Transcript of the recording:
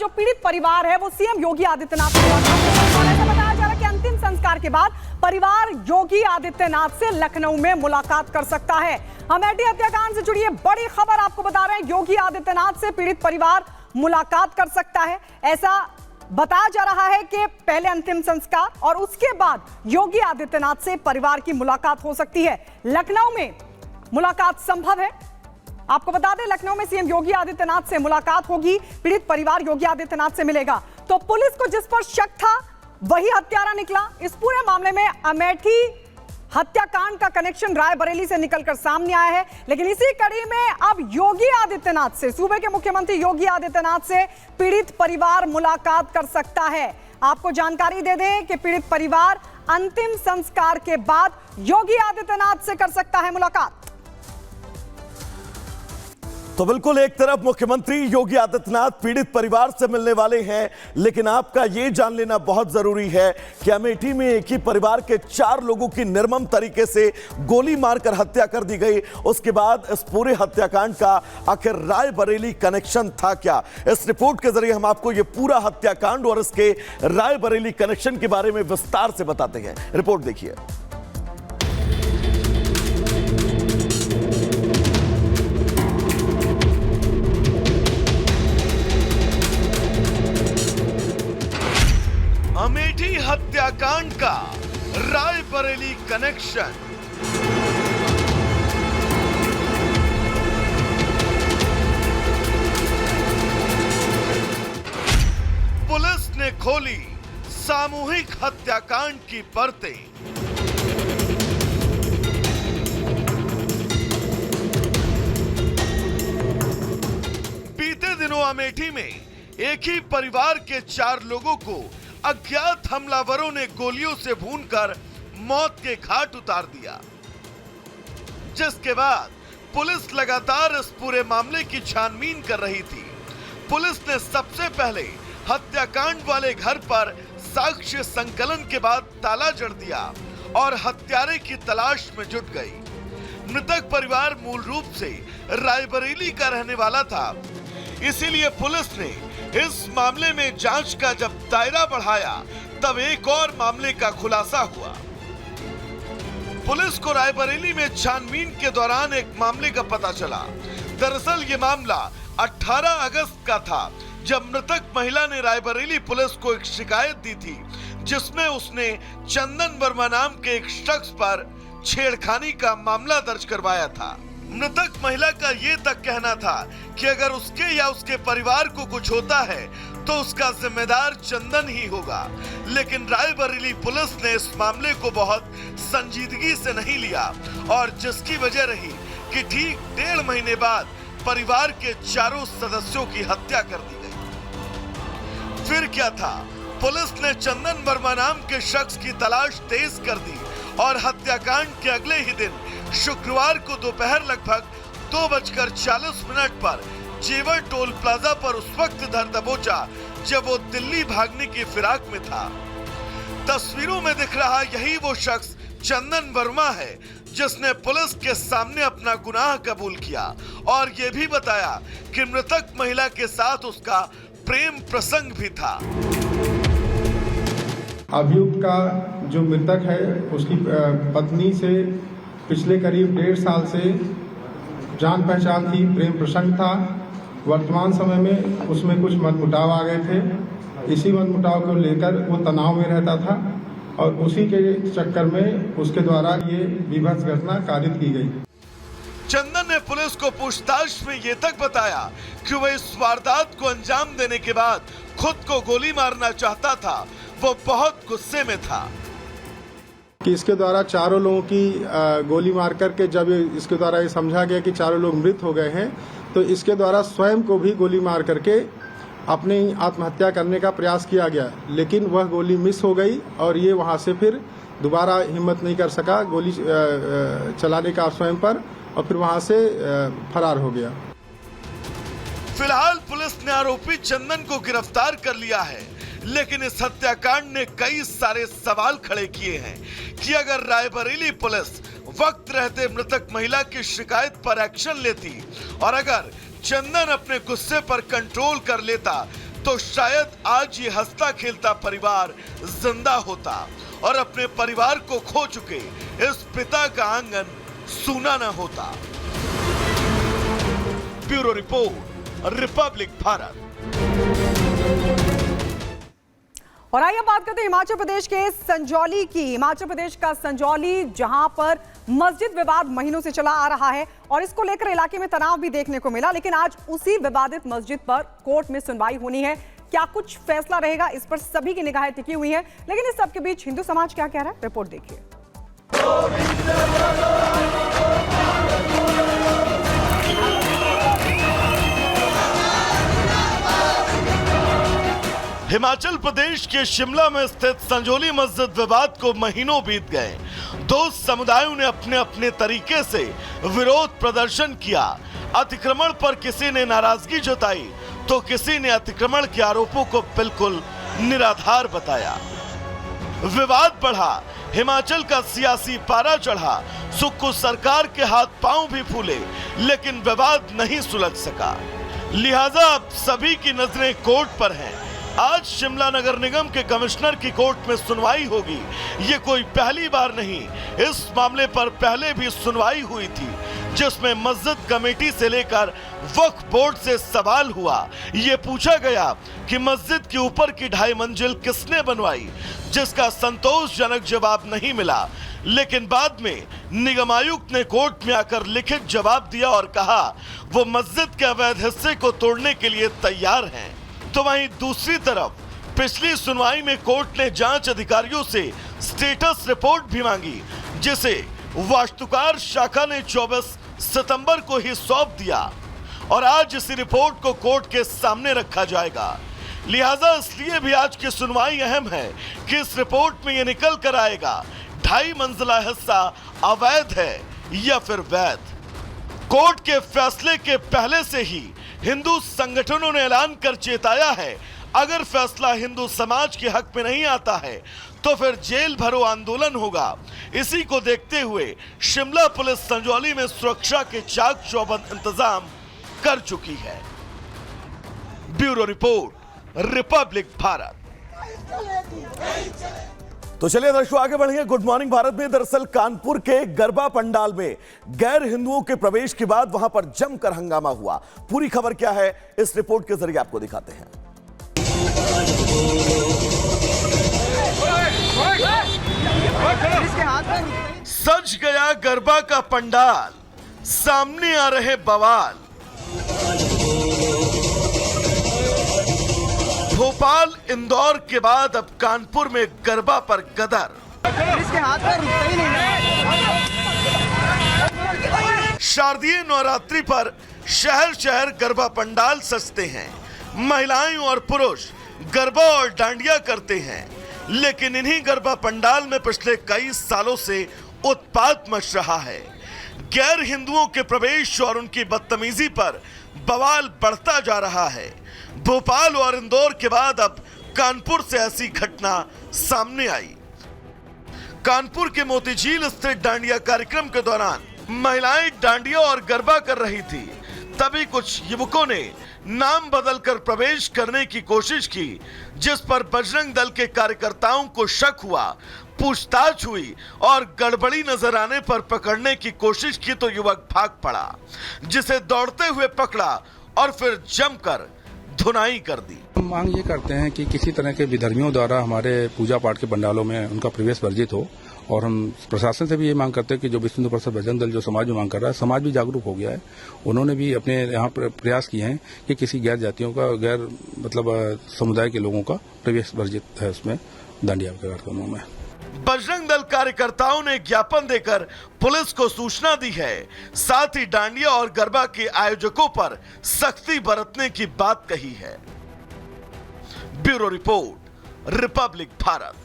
जो पीड़ित परिवार है वो सीएम योगी आदित्यनाथ से बताया जा रहा है कि अंतिम संस्कार के बाद परिवार योगी आदित्यनाथ से लखनऊ में मुलाकात कर सकता है। अमेठी हत्याकांड से जुड़ी बड़ी खबर आपको बता रहे हैं, योगी आदित्यनाथ से पीड़ित परिवार मुलाकात कर सकता है। ऐसा बताया जा रहा है कि पहले अंतिम संस्कार और उसके बाद योगी आदित्यनाथ से परिवार की मुलाकात हो सकती है। लखनऊ में मुलाकात संभव है। आपको बता दें, लखनऊ में सीएम योगी आदित्यनाथ से मुलाकात होगी, पीड़ित परिवार योगी आदित्यनाथ से मिलेगा। तो पुलिस को जिस पर शक था वही हत्यारा निकला। इस पूरे मामले में अमेठी हत्याकांड का कनेक्शन रायबरेली से निकलकर सामने आया है। लेकिन इसी कड़ी में अब योगी आदित्यनाथ से, सूबे के मुख्यमंत्री योगी आदित्यनाथ से पीड़ित परिवार मुलाकात कर सकता है। आपको जानकारी दे दें कि पीड़ित परिवार अंतिम संस्कार के बाद योगी आदित्यनाथ से कर सकता है मुलाकात। तो बिल्कुल एक तरफ मुख्यमंत्री योगी आदित्यनाथ पीड़ित परिवार से मिलने वाले हैं, लेकिन आपका यह जान लेना बहुत जरूरी है कि अमेठी में एक ही परिवार के 4 लोगों की निर्मम तरीके से गोली मारकर हत्या कर दी गई। उसके बाद इस पूरे हत्याकांड का आखिर रायबरेली कनेक्शन था क्या? इस रिपोर्ट के जरिए हम आपको यह पूरा हत्याकांड और इसके रायबरेली कनेक्शन के बारे में विस्तार से बताते हैं। रिपोर्ट देखिए। अमेठी हत्याकांड का रायबरेली कनेक्शन। पुलिस ने खोली सामूहिक हत्याकांड की परतें। बीते दिनों अमेठी में एक ही परिवार के 4 लोगों को अज्ञात हमलावरों ने गोलियों से भूनकर मौत के घाट उतार दिया, जिसके बाद पुलिस लगातार इस पूरे मामले की छानबीन कर रही थी। पुलिस ने सबसे पहले हत्याकांड वाले घर पर साक्ष्य संकलन के बाद ताला जड़ दिया और हत्यारे की तलाश में जुट गई। मृतक परिवार मूल रूप से रायबरेली का रहने वाला था, इसीलिए पुलिस ने इस मामले में जांच का जब दायरा बढ़ाया तब एक और मामले का खुलासा हुआ। पुलिस को रायबरेली में छानबीन के दौरान एक मामले का पता चला। दरअसल ये मामला 18 अगस्त का था, जब मृतक महिला ने रायबरेली पुलिस को एक शिकायत दी थी, जिसमें उसने चंदन वर्मा नाम के एक शख्स पर छेड़खानी का मामला दर्ज करवाया था। मृतक महिला का ये तक कहना था कि अगर उसके या उसके परिवार को कुछ होता है तो उसका जिम्मेदार चंदन ही होगा। लेकिन रायबरेली पुलिस ने इस मामले को बहुत संजीदगी से नहीं लिया और जिसकी वजह रही कि ठीक 1.5 महीने बाद परिवार के 4 सदस्यों की हत्या कर दी गई। फिर क्या था, पुलिस ने चंदन वर्मा नाम के शख्स की तलाश तेज कर दी और हत्याकांड के अगले ही दिन शुक्रवार को दोपहर लगभग 2:40 पर जेवर टोल प्लाजा पर उस वक्त धर दबोचा जब वो दिल्ली भागने की फिराक में था। तस्वीरों में दिख रहा यही वो शख्स चंदन वर्मा है, जिसने पुलिस के सामने अपना गुनाह कबूल किया और ये भी बताया कि मृतक महिला के साथ उसका प्रेम प्रसंग भी था। अभियुक्त का जो मृतक है उसकी पत्नी से पिछले करीब 1.5 साल से जान पहचान थी, प्रेम प्रसंग था। वर्तमान समय में उसमें कुछ मनमुटाव आ गए थे। इसी मनमुटाव को लेकर वो तनाव में रहता था और उसी के चक्कर में उसके द्वारा ये विभत्स घटना कारित की गई। चंदन ने पुलिस को पूछताछ में ये तक बताया कि वह इस वारदात को अंजाम देने के बाद खुद को गोली मारना चाहता था। वो बहुत गुस्से में था कि इसके द्वारा 4 लोगों की गोली मार करके जब इसके द्वारा ये समझा गया कि 4 लोग मृत हो गए हैं, तो इसके द्वारा स्वयं को भी गोली मार करके अपनी आत्महत्या करने का प्रयास किया गया, लेकिन वह गोली मिस हो गई और ये वहां से फिर दोबारा हिम्मत नहीं कर सका गोली चलाने का स्वयं पर, और फिर वहां से फरार हो गया। फिलहाल पुलिस ने आरोपी चंदन को गिरफ्तार कर लिया है, लेकिन इस हत्याकांड ने कई सारे सवाल खड़े किए हैं कि अगर रायबरेली पुलिस वक्त रहते मृतक महिला की शिकायत पर एक्शन लेती और अगर चंदन अपने गुस्से पर कंट्रोल कर लेता तो शायद आज ये हंसता खेलता परिवार जिंदा होता और अपने परिवार को खो चुके इस पिता का आंगन सूना न होता। Bureau report, Republic Bharat. और आइए बात करते हैं हिमाचल प्रदेश के संजौली की। हिमाचल प्रदेश का संजौली, जहां पर मस्जिद विवाद महीनों से चला आ रहा है और इसको लेकर इलाके में तनाव भी देखने को मिला, लेकिन आज उसी विवादित मस्जिद पर कोर्ट में सुनवाई होनी है। क्या कुछ फैसला रहेगा, इस पर सभी की निगाहें टिकी हुई हैं। लेकिन इस सब के बीच हिंदू समाज क्या कह रहा है, रिपोर्ट देखिए। हिमाचल प्रदेश के शिमला में स्थित संजौली मस्जिद विवाद को महीनों बीत गए। दो समुदायों ने अपने अपने तरीके से विरोध प्रदर्शन किया। अतिक्रमण पर किसी ने नाराजगी जताई तो किसी ने अतिक्रमण के आरोपों को बिल्कुल निराधार बताया। विवाद बढ़ा, हिमाचल का सियासी पारा चढ़ा, सुक्खू सरकार के हाथ पांव भी फूले, लेकिन विवाद नहीं सुलझ सका। लिहाजा अब सभी की नजरें कोर्ट पर हैं। आज शिमला नगर निगम के कमिश्नर की कोर्ट में सुनवाई होगी। ये कोई पहली बार नहीं, इस मामले पर पहले भी सुनवाई हुई थी, जिसमें मस्जिद कमेटी से लेकर वक्फ बोर्ड से सवाल हुआ। ये पूछा गया कि मस्जिद के ऊपर की 2.5 मंजिल किसने बनवाई, जिसका संतोषजनक जवाब नहीं मिला। लेकिन बाद में निगम आयुक्त ने कोर्ट में आकर लिखित जवाब दिया और कहा वो मस्जिद के अवैध हिस्से को तोड़ने के लिए तैयार हैं। तो वहीं दूसरी तरफ पिछली सुनवाई में कोर्ट ने जांच अधिकारियों से स्टेटस रिपोर्ट भी मांगी, जिसे वास्तुकार शाखा ने 24 सितंबर को ही सौंप दिया और आज इसी रिपोर्ट को कोर्ट के सामने रखा जाएगा। लिहाजा इसलिए भी आज की सुनवाई अहम है कि इस रिपोर्ट में यह निकल कर आएगा 2.5 मंजिला हिस्सा अवैध है या फिर वैध। कोर्ट के फैसले के पहले से ही हिंदू संगठनों ने ऐलान कर चेताया है, अगर फैसला हिंदू समाज के हक में नहीं आता है तो फिर जेल भरो आंदोलन होगा। इसी को देखते हुए शिमला पुलिस संजौली में सुरक्षा के चाक चौबंद इंतजाम कर चुकी है। Bureau report, Republic Bharat. तो चलिए दर्शकों आगे बढ़ेंगे। गुड मॉर्निंग भारत में दरअसल कानपुर के गरबा पंडाल में गैर हिंदुओं के प्रवेश के बाद वहां पर जमकर हंगामा हुआ। पूरी खबर क्या है, इस रिपोर्ट के जरिए आपको दिखाते हैं। सज गया गरबा का पंडाल, सामने आ रहे बवाल। भोपाल, इंदौर के बाद अब कानपुर में गरबा पर गदर। इसके हाथ में रुकता ही नहीं। शारदीय नवरात्रि पर शहर शहर गरबा पंडाल सजते हैं। महिलाएं और पुरुष गरबा और डांडिया करते हैं, लेकिन इन्हीं गरबा पंडाल में पिछले कई सालों से उत्पात मच रहा है। गैर हिंदुओं के प्रवेश और उनकी बदतमीजी पर बवाल बढ़ता जा रहा है। भोपाल और इंदौर के बाद अब कानपुर से ऐसी घटना सामने आई। कानपुर के मोतीझील स्थित डांडिया कार्यक्रम के दौरान महिलाएं डांडिया और गरबा कर रही थी, तभी कुछ युवकों ने नाम बदलकर प्रवेश करने की कोशिश की, जिस पर बजरंग दल के कार्यकर्ताओं को शक हुआ। पूछताछ हुई और गड़बड़ी नजर आने पर पकड़ने की कोशिश की तो युवक भाग पड़ा, जिसे दौड़ते हुए पकड़ा और फिर जमकर धुनाई कर दी। हम मांग ये करते हैं कि किसी तरह के विधर्मियों द्वारा हमारे पूजा पाठ के पंडालों में उनका प्रवेश वर्जित हो, और हम प्रशासन से भी ये मांग करते हैं कि जो विश्व हिंदू परिषद बजरंग दल जो समाज में मांग कर रहा है, समाज भी जागरूक हो गया है। उन्होंने भी अपने यहाँ प्रयास किए हैं कि किसी गैर जातियों का, गैर समुदाय के लोगों का प्रवेश वर्जित है उसमें डांडिया के कार्यक्रमों में। बजरंग दल कार्यकर्ताओं ने ज्ञापन देकर पुलिस को सूचना दी है। साथ ही डांडिया और गरबा के आयोजकों पर सख्ती बरतने की बात कही है। Bureau report, Republic Bharat.